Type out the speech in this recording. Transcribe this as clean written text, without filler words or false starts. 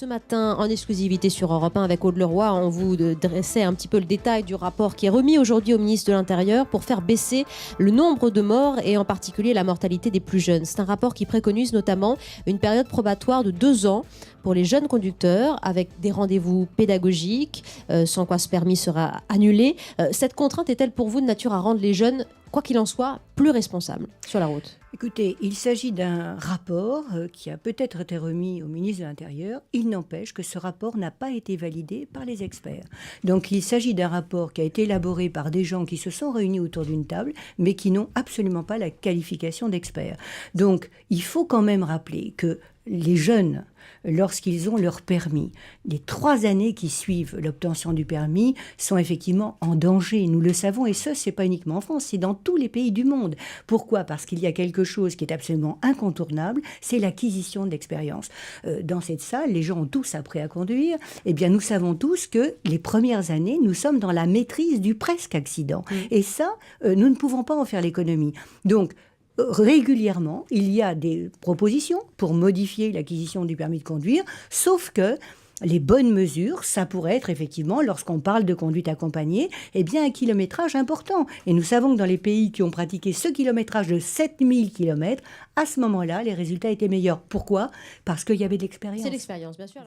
Ce matin, en exclusivité sur Europe 1 avec Aude Leroy, on vous dressait un petit peu le détail du rapport qui est remis aujourd'hui au ministre de l'Intérieur pour faire baisser le nombre de morts et en particulier la mortalité des plus jeunes. C'est un rapport qui préconise notamment une période probatoire de 2 ans pour les jeunes conducteurs avec des rendez-vous pédagogiques, sans quoi ce permis sera annulé. Cette contrainte est-elle pour vous de nature à rendre les jeunes, quoi qu'il en soit, plus responsables sur la route ? Écoutez, il s'agit d'un rapport qui a peut-être été remis au ministre de l'Intérieur. Il n'empêche que ce rapport n'a pas été validé par les experts. Donc il s'agit d'un rapport qui a été élaboré par des gens qui se sont réunis autour d'une table, mais qui n'ont absolument pas la qualification d'experts. Donc il faut quand même rappeler que les jeunes, lorsqu'ils ont leur permis, les 3 années qui suivent l'obtention du permis sont effectivement en danger. Nous le savons, et ce, c'est pas uniquement en France, c'est dans tous les pays du monde. Pourquoi ? Parce qu'il y a quelque chose qui est absolument incontournable, c'est l'acquisition de l'expérience. Dans cette salle, les gens ont tous appris à conduire. Eh bien, nous savons tous que les premières années, nous sommes dans la maîtrise du presque accident. Et ça, nous ne pouvons pas en faire l'économie. Donc, régulièrement, il y a des propositions pour modifier l'acquisition du permis de conduire, sauf que les bonnes mesures, ça pourrait être effectivement, lorsqu'on parle de conduite accompagnée, eh bien un kilométrage important. Et nous savons que dans les pays qui ont pratiqué ce kilométrage de 7000 km, à ce moment-là, les résultats étaient meilleurs. Pourquoi ? Parce qu'il y avait de l'expérience. C'est l'expérience, bien sûr.